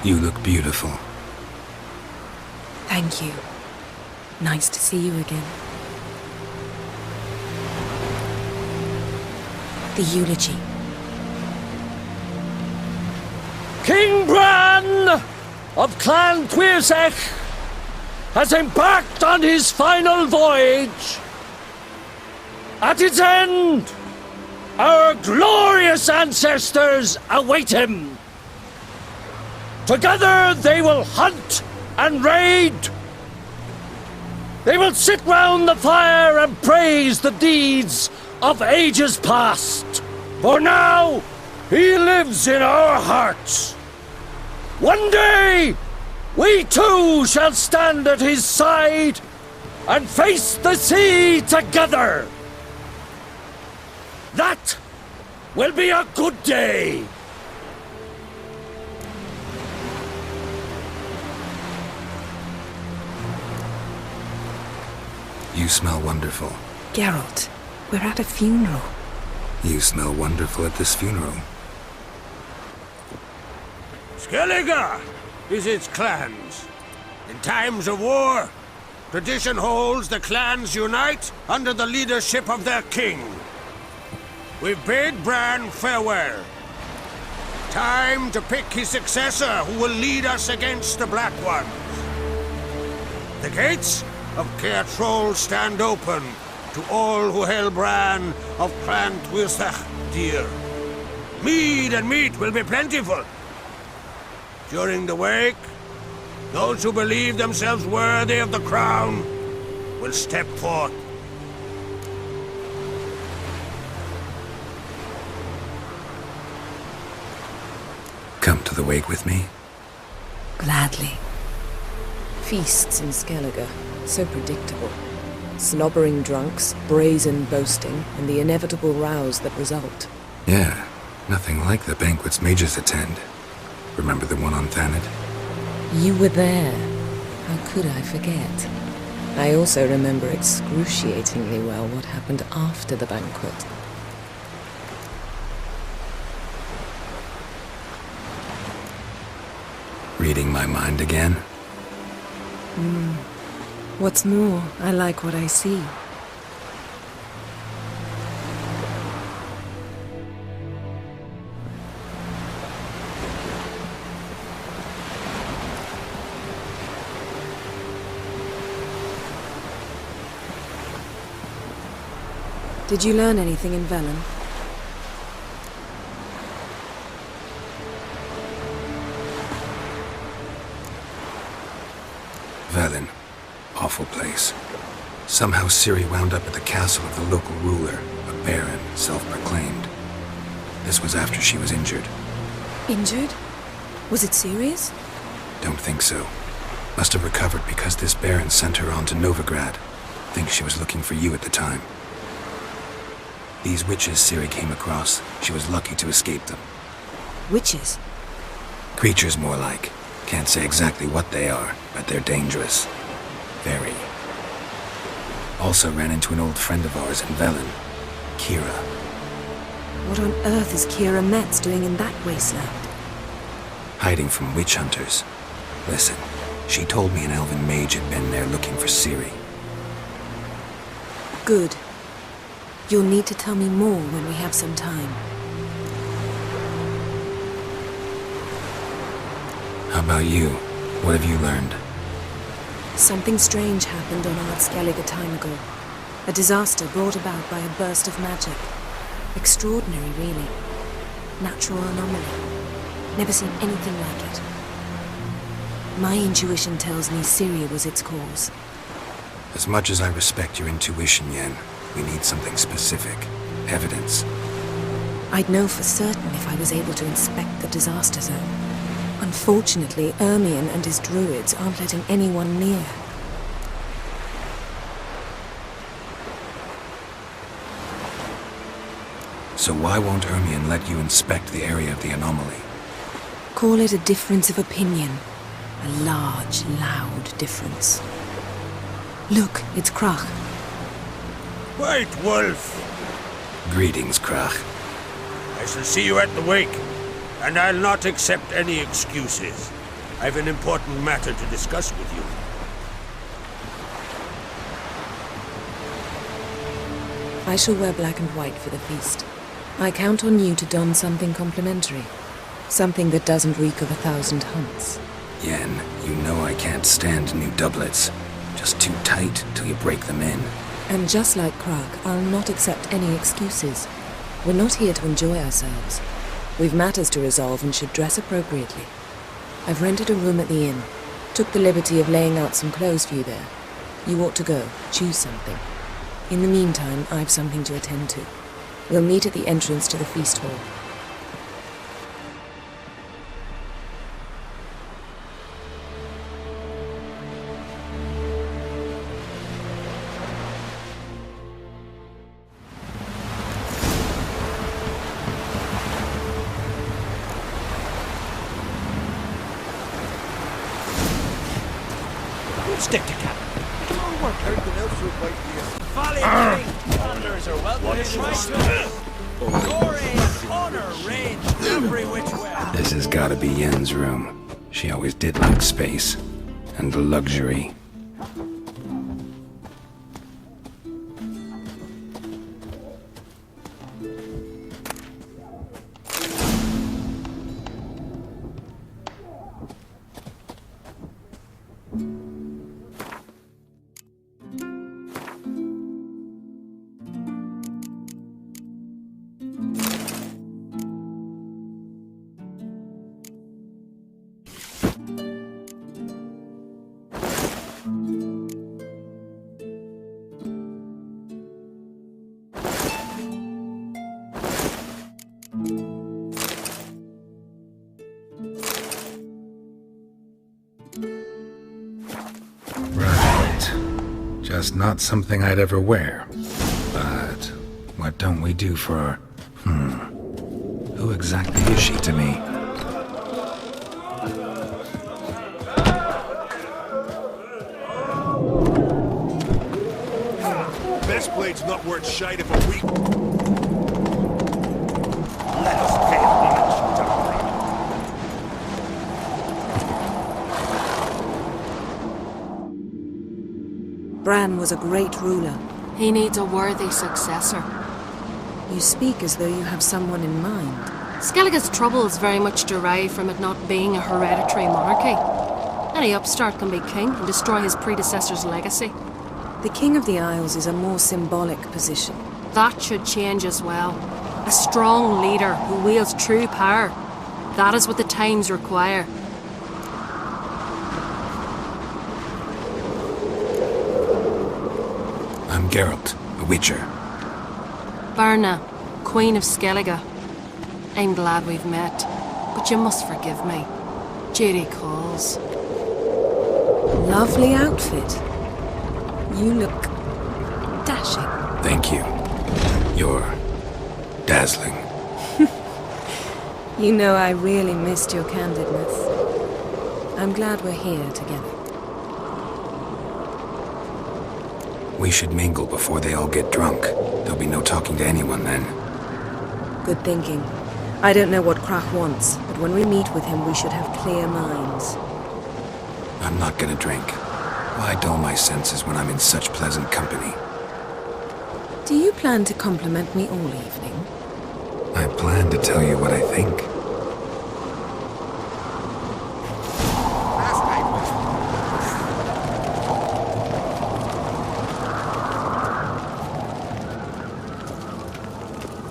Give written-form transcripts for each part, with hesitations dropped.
You look beautiful. Thank you. Nice to see you again. The eulogy. King Bran of Clan Wirsech has embarked on his final voyage. At its end, our glorious ancestors await him. Together they will hunt and raid. They will sit round the fire and praise the deeds of ages past. For now, he lives in our hearts. One day, we too shall stand at his side and face the sea together. That will be a good day. You smell wonderful. Geralt, we're at a funeral. You smell wonderful at this funeral. Skellige visits clans. In times of war, tradition holds the clans unite under the leadership of their king. We bid Bran farewell. Time to pick his successor who will lead us against the Black Ones. The gates of Caer Troll stand open to all who held Bran of Clan Wirsech dear. Mead and meat will be plentiful. During the wake, those who believe themselves worthy of the crown will step forth. Come to the wake with me? Gladly. Feasts in Skellige, so predictable. Slobbering drunks, brazen boasting, and the inevitable rows that result. Yeah, nothing like the banquets mages attend. Remember the one on Thanedd? You were there. How could I forget? I also remember excruciatingly well what happened after the banquet. Reading my mind again? What's more, I like what I see. Did you learn anything in Velen? Velen. Awful place. Somehow Ciri wound up at the castle of the local ruler, a baron, self-proclaimed. This was after she was injured. Injured? Was it serious? Don't think so. Must have recovered because this baron sent her on to Novigrad. Think she was looking for you at the time. These witches Ciri came across, she was lucky to escape them. Witches? Creatures more like. Can't say exactly what they are, but they're dangerous. Very. Also ran into an old friend of ours in Velen, Kira. What on earth is Kira Metz doing in that wasteland? Hiding from witch hunters. Listen, she told me an elven mage had been there looking for Ciri. Good. You'll need to tell me more when we have some time. How about you? What have you learned? Something strange happened on Ard Skellige a time ago. A disaster brought about by a burst of magic. Extraordinary, really. Natural anomaly. Never seen anything like it. My intuition tells me Ciri was its cause. As much as I respect your intuition, Yen, we need something specific. Evidence. I'd know for certain if I was able to inspect the disaster zone. Unfortunately, Ermion and his druids aren't letting anyone near. So why won't Ermion let you inspect the area of the anomaly? Call it a difference of opinion. A large, loud difference. Look, it's Krach. White Wolf! Greetings, Krach. I shall see you at the wake, and I'll not accept any excuses. I've an important matter to discuss with you. I shall wear black and white for the feast. I count on you to don something complimentary. Something that doesn't reek of 1,000 hunts. Yen, you know I can't stand new doublets. Just too tight till you break them in. And just like Krag, I'll not accept any excuses. We're not here to enjoy ourselves. We've matters to resolve and should dress appropriately. I've rented a room at the inn. Took the liberty of laying out some clothes for you there. You ought to go. Choose something. In the meantime, I've something to attend to. We'll meet at the entrance to the feast hall. Stick to cap. Everything else will wait here. Wanderers are welcome to my glory and honor reign every which way. This has gotta be Yen's room. She always did like space. And luxury. Just not something I'd ever wear. But what don't we do for our... Who exactly is she to me? Best blade's not worth shite of a week. Let us pay homage, darling. Bran was a great ruler. He needs a worthy successor. You speak as though you have someone in mind. Skellige's troubles very much derive from it not being a hereditary monarchy. Any upstart can be king and destroy his predecessor's legacy. The King of the Isles is a more symbolic position. That should change as well. A strong leader who wields true power. That is what the times require. I'm Geralt, a Witcher. Birna, Queen of Skellige. I'm glad we've met, but you must forgive me. Judy calls. Lovely outfit. You look dashing. Thank you. You're dazzling. You know I really missed your candidness. I'm glad we're here together. We should mingle before they all get drunk. There'll be no talking to anyone then. Good thinking. I don't know what Krach wants, but when we meet with him, we should have clear minds. I'm not gonna drink. Why dull my senses when I'm in such pleasant company? Do you plan to compliment me all evening? I plan to tell you what I think.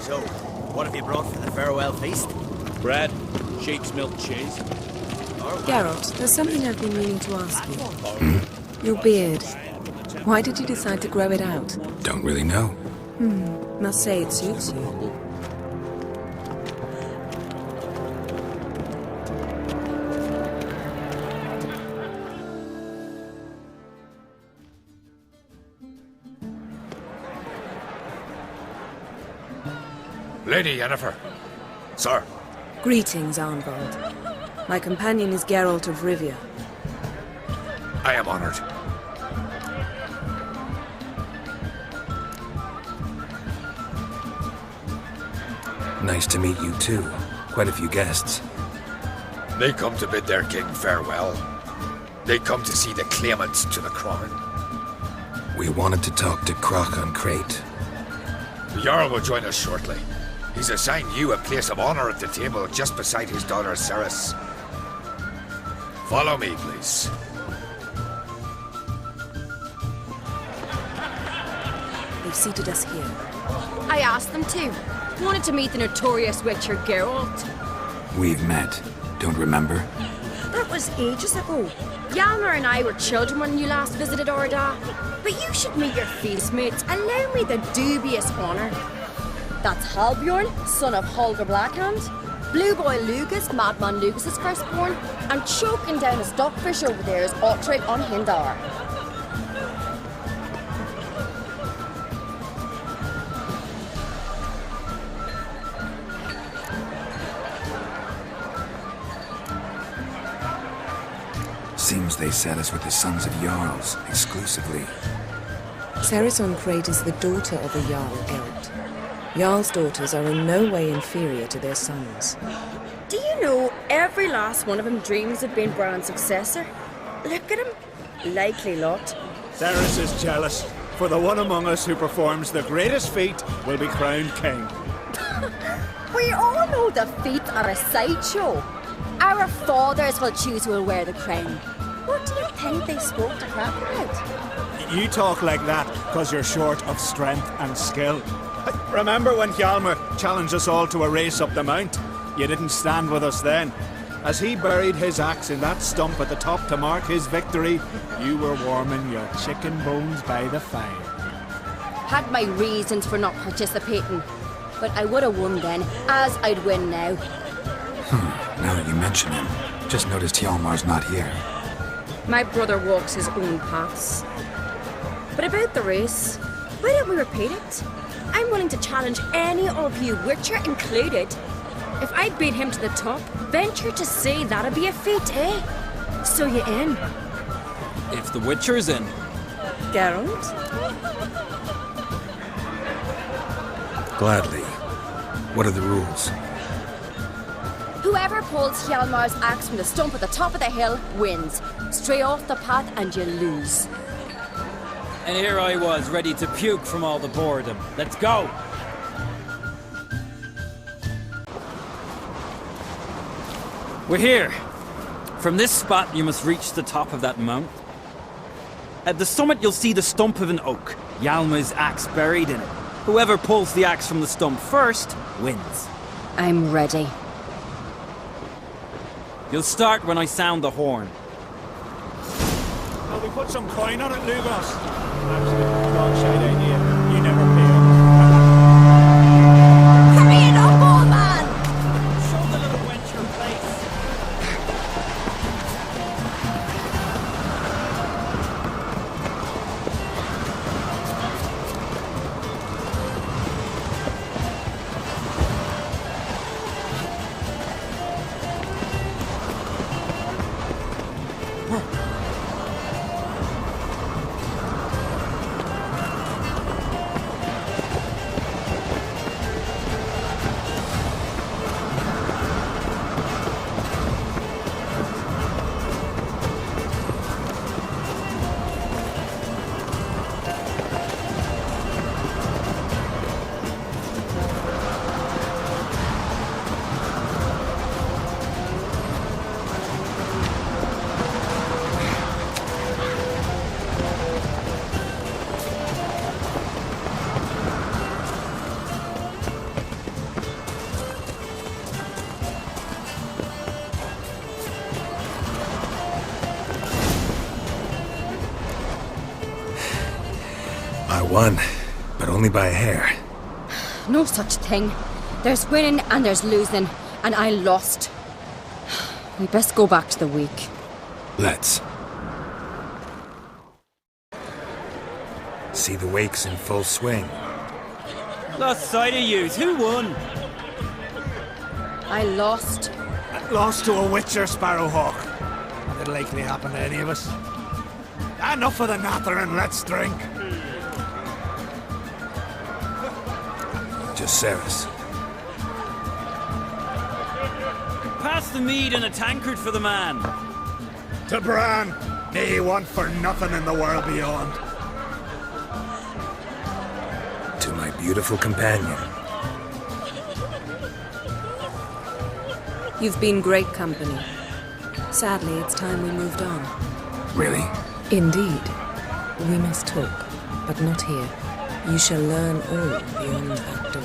So, what have you brought for the farewell feast? Bread, sheep's milk cheese. Geralt, there's something I've been meaning to ask you. Your beard. Why did you decide to grow it out? Don't really know. Must say it suits you. Lady Yennefer. Sir. Greetings, Arnvald. My companion is Geralt of Rivia. I am honored. Nice to meet you too. Quite a few guests. They come to bid their king farewell. They come to see the claimants to the crown. We wanted to talk to Croc on Crate. The Jarl will join us shortly. He's assigned you a place of honor at the table just beside his daughter Ceres. Follow me, please. They've seated us here. I asked them to. Wanted to meet the notorious Witcher Geralt. We've met. Don't remember? That was ages ago. Hjalmar and I were children when you last visited Orda. But you should meet your feast mates. Allow me the dubious honour. That's Halbjorn, son of Holger Blackhand. Blue Boy Lugas, Madman Lugas' firstborn. And choking down a stockfish over there is Ottrig on Hindar. Seems they set us with the sons of Jarls, exclusively. Ceres on Crate is the daughter of a Jarl Geralt. Jarl's daughters are in no way inferior to their sons. Do you know every last one of them dreams of being Bran's successor? Look at him. Likely lot. Ceres is jealous, for the one among us who performs the greatest feat will be crowned king. We all know the feet are a sideshow. Our fathers will choose who will wear the crown. What do you think they spoke to Crap about? You talk like that because you're short of strength and skill. Remember when Hjalmar challenged us all to a race up the mount? You didn't stand with us then. As he buried his axe in that stump at the top to mark his victory, you were warming your chicken bones by the fire. Had my reasons for not participating, but I would have won then, as I'd win now. Now that you mention him, just noticed Hjalmar's not here. My brother walks his own paths. But about the race, why don't we repeat it? I'm willing to challenge any of you, Witcher included. If I beat him to the top, venture to say that'd be a feat, eh? So you in? If the Witcher's in. Geralt? Gladly. What are the rules? Whoever pulls Hjalmar's axe from the stump at the top of the hill wins. Stray off the path and you lose. And here I was, ready to puke from all the boredom. Let's go! We're here. From this spot, you must reach the top of that mount. At the summit, you'll see the stump of an oak, Hjalmar's axe buried in it. Whoever pulls the axe from the stump first, wins. I'm ready. You'll start when I sound the horn. Will we put some coin on it, Lugos? Absolute dog-shite idea. You never pay up. Hurry it up, old man! Show the little wench her place. I won, but only by a hair. No such thing. There's winning and there's losing, and I lost. We best go back to the week. Let's. See the wakes in full swing. Lost sight of yous. Who won? I lost. Lost to a Witcher, Sparrowhawk. That'll likely happen to any of us. Enough of the natter and let's drink. Just Ceres. Pass Pass the mead in a tankard for the man. To Bran, may he want for nothing in the world beyond. To my beautiful companion. You've been great company. Sadly, it's time we moved on. Really? Indeed. We must talk, but not here. You shall learn all beyond that door.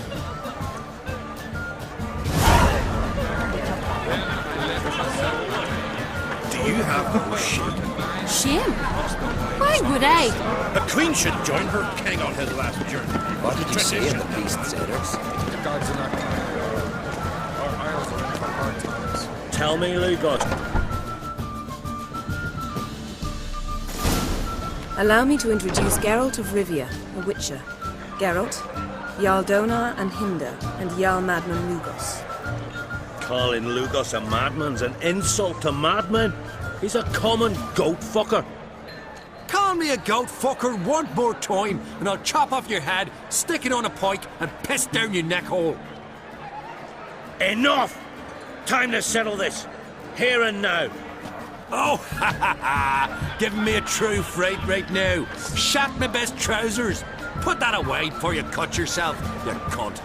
Do you have no shame? Shame? Why would I? A queen should join her king on his last journey. What did you say in the beast's ears? The gods are not kind. Our isles are in for hard times. Tell me, Lugot. Allow me to introduce Geralt of Rivia, a Witcher. Geralt, Jarl Donar and Hinder, and Jarl Madman Lugos. Calling Lugos a madman's an insult to madmen. He's a common goat fucker. Call me a goat fucker one more time, and I'll chop off your head, stick it on a pike, and piss down your neck hole. Enough! Time to settle this. Here and now. Oh, ha ha ha! Giving me a true fright right now. Shat my best trousers. Put that away before you cut yourself, you cunt.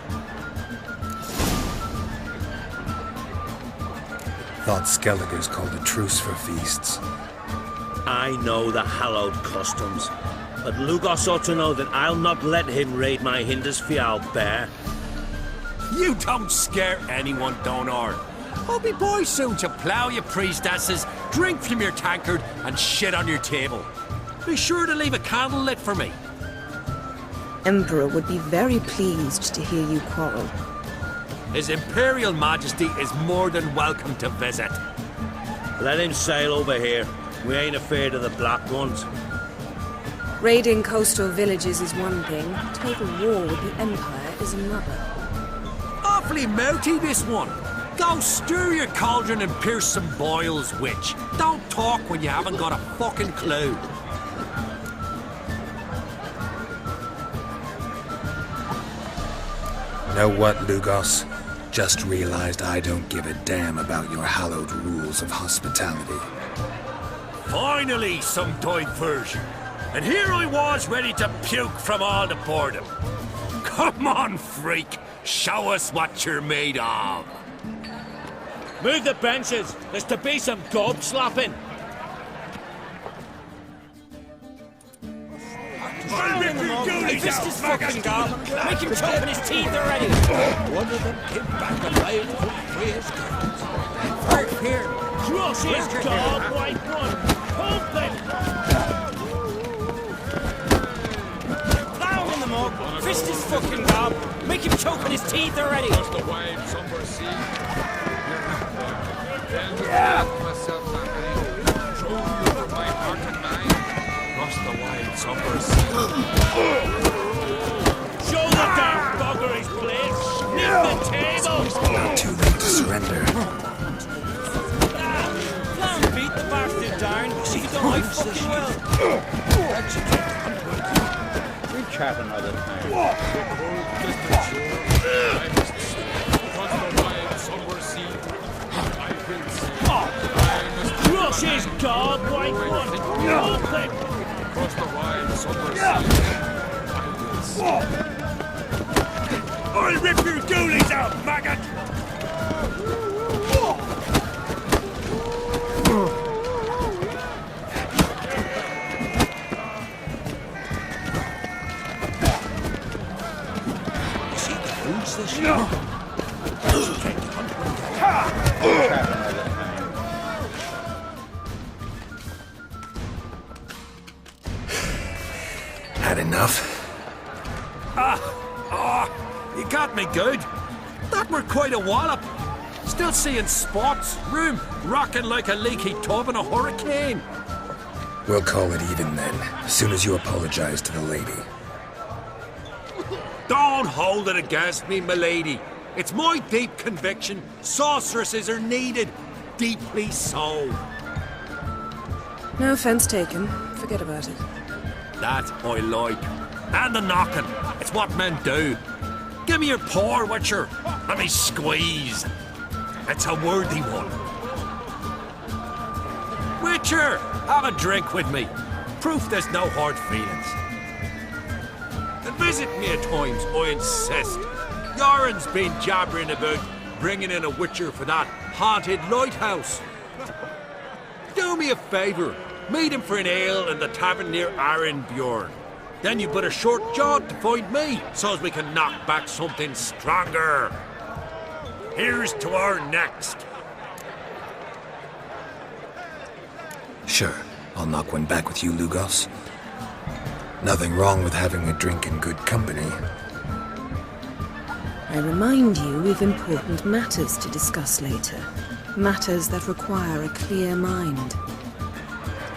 Thought Skellige's called a truce for feasts. I know the hallowed customs, but Lugos ought to know that I'll not let him raid my Hindisfial bear. You don't scare anyone, Donar. I'll be boys soon to plough your priestesses, drink from your tankard, and shit on your table. Be sure to leave a candle lit for me. Emperor would be very pleased to hear you quarrel. His Imperial Majesty is more than welcome to visit. Let him sail over here. We ain't afraid of the Black Ones. Raiding coastal villages is one thing. Total war with the Empire is another. Awfully mouty, this one. Go stir your cauldron and pierce some boils, witch. Don't talk when you haven't got a fucking clue. Know what, Lugos? Just realized I don't give a damn about your hallowed rules of hospitality. Finally, some diversion. And here I was ready to puke from all the boredom. Come on, freak. Show us what you're made of. Move the benches. There's to be some gob slapping. I'll rip your goonies out, Fucking gob. Make him choke in his teeth already. One of them came back alive from free his guns. Right here. Crush his dog, white one. Pump it. Plow in the mug. Fist his fucking gob. Make him choke in his teeth already. Just the wild somber sea. Yeah. Myself that day. True for my heart and mind. Cross the wide somber sea. Show the damn bugger his blade. Nip the table. Not too late to surrender. Plow and beat the bastard down. If you don't, I fucking will. We chat another time. Cross the wide somber sea. I will say. Crush his dog, white one. Open. Across the wide somber sea. I will say. I'll rip your goonies out, maggot. Had enough? You got me good. That were quite a wallop. Still seeing spots, room rocking like a leaky tub in a hurricane. We'll call it even then, as soon as you apologize to the lady. Don't hold it against me, milady. It's my deep conviction sorceresses are needed. Deeply so. No offense taken. Forget about it. That I like. And the knocking. It's what men do. Give me your paw, Witcher. Let me squeeze. It's a worthy one. Witcher, have a drink with me. Proof there's no hard feelings. And visit me at times, I insist. Yoren's been jabbering about bringing in a Witcher for that haunted lighthouse. Do me a favour. Meet him for an ale in the tavern near Arenbjorn. Then you put a short jaunt to find me, so as we can knock back something stronger. Here's to our next. Sure, I'll knock one back with you, Lugos. Nothing wrong with having a drink in good company. I remind you we've important matters to discuss later. Matters that require a clear mind.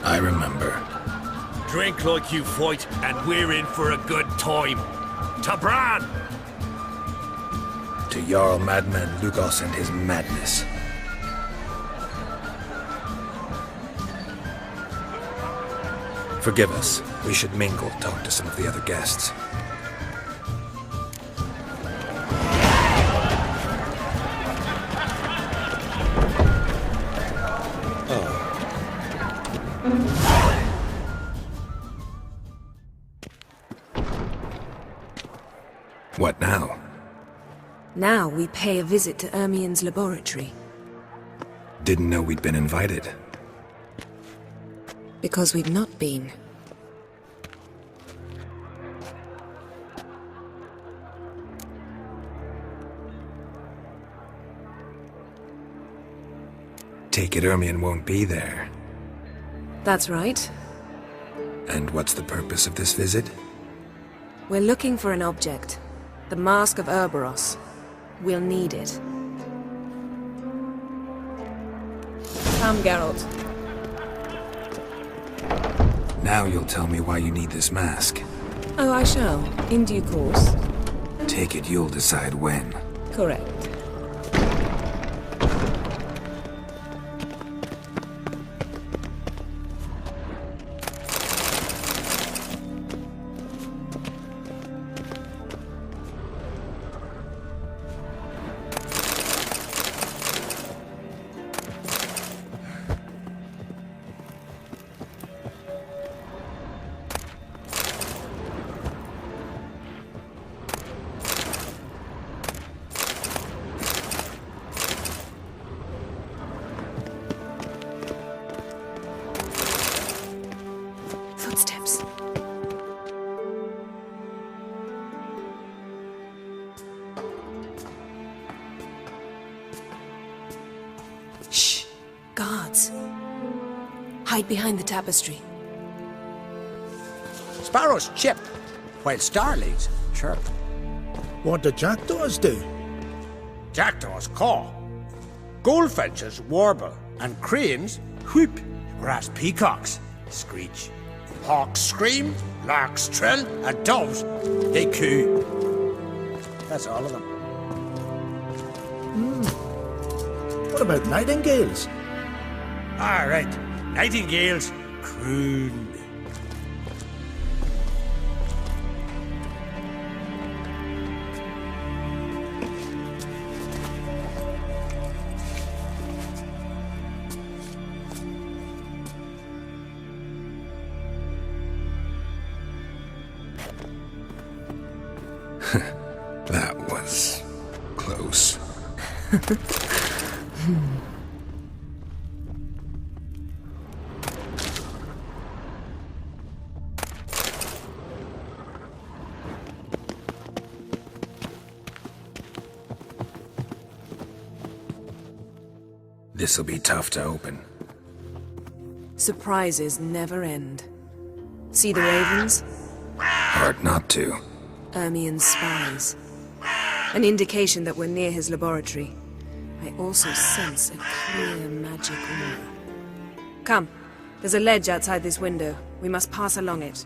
I remember. Drink like you fight, and we're in for a good time. To Bran! To Jarl Madman Lugos and his madness. Forgive us. We should mingle, talk to some of the other guests. What now? Now we pay a visit to Ermien's laboratory. Didn't know we'd been invited. Because we've not been. Take it Ermien won't be there. That's right. And what's the purpose of this visit? We're looking for an object. The Mask of Urboros. We'll need it. Come, Geralt. Now you'll tell me why you need this mask. Oh, I shall. In due course. Take it you'll decide when. Correct. Footsteps. Shh! Guards. Hide behind the tapestry. Sparrows chip, while starlings chirp. What do jackdaws do? Jackdaws caw. Goldfinches warble, and cranes whoop, whereas peacocks screech. Hawks scream, larks trill, and doves, they coo. That's all of them. What about nightingales? All right, nightingales croon. That was close. This'll be tough to open. Surprises never end. See the ravens? Hard not to. Ermien's spies. An indication that we're near his laboratory. I also sense a clear magic aura. Come, there's a ledge outside this window. We must pass along it.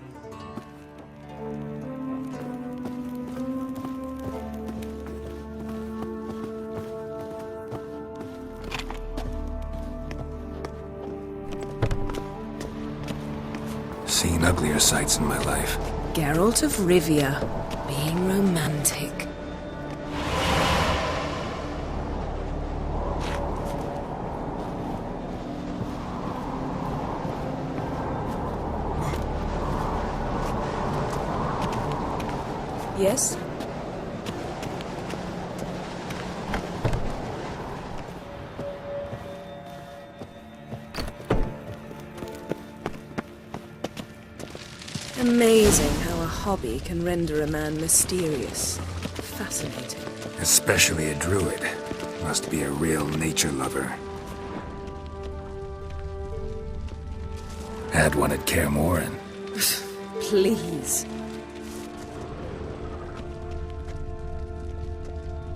Seen uglier sights in my life. Geralt of Rivia, being romantic. Yes? Amazing how a hobby can render a man mysterious. Fascinating. Especially a druid. Must be a real nature lover. Had one at Kaer Morhen. Please.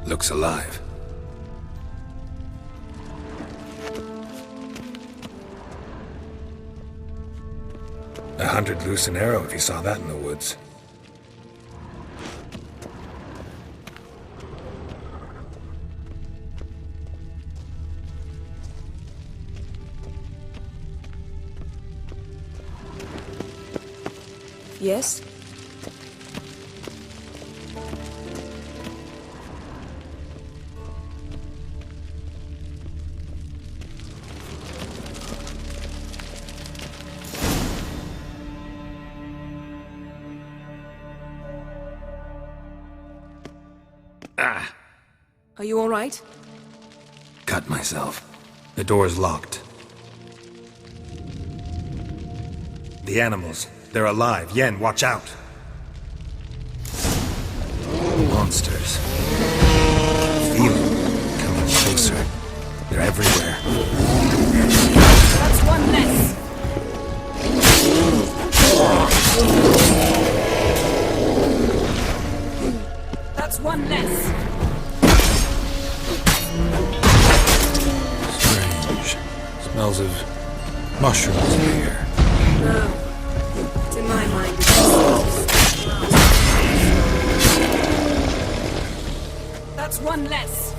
Looks alive. A 100 loose an arrow if you saw that in the woods. Yes? Are you all right? Cut myself. The door's locked. The animals. They're alive. Yen, watch out. Monsters. Feel them. Coming closer. They're everywhere. That's one less. That's one less. Strange. Smells of mushrooms in the air. No. It's in my mind. That's one less.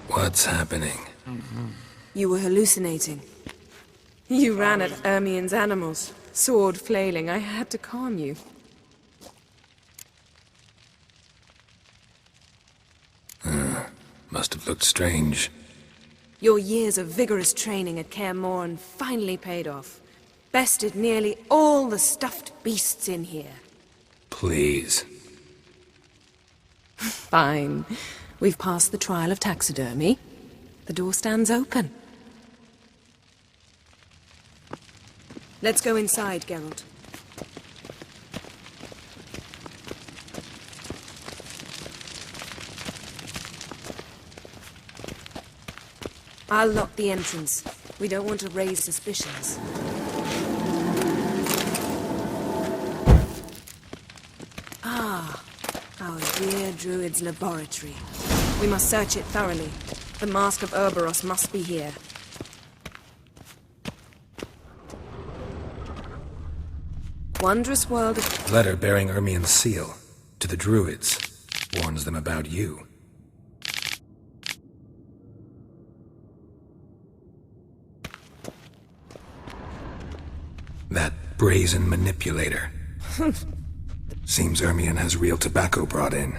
What's happening? You were hallucinating. You ran at Ermien's animals, sword flailing. I had to calm you. Must have looked strange. Your years of vigorous training at Kaer Morhen finally paid off. Bested nearly all the stuffed beasts in here. Please. Fine. We've passed the trial of taxidermy. The door stands open. Let's go inside, Geralt. I'll lock the entrance. We don't want to raise suspicions. Ah, our dear Druid's laboratory. We must search it thoroughly. The Mask of Ouroboros must be here. Wondrous world of... Letter bearing Ermien's seal. To the Druids. Warns them about you. That brazen manipulator. Seems Ermien has real tobacco brought in.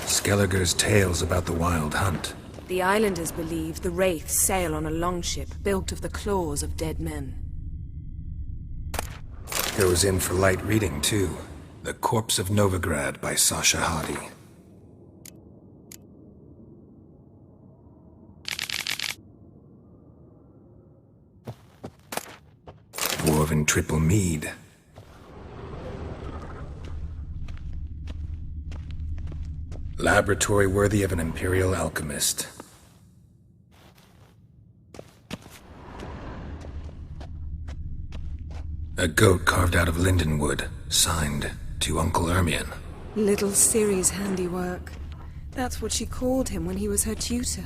Skellige's tales about the Wild Hunt. The islanders believe the wraiths sail on a longship built of the claws of dead men. Goes in for light reading, too. The Corpse of Novigrad by Sasha Hadi. Dwarven triple mead. Laboratory worthy of an imperial alchemist. A goat carved out of lindenwood, signed to Uncle Ermien. Little Ciri's handiwork. That's what she called him when he was her tutor.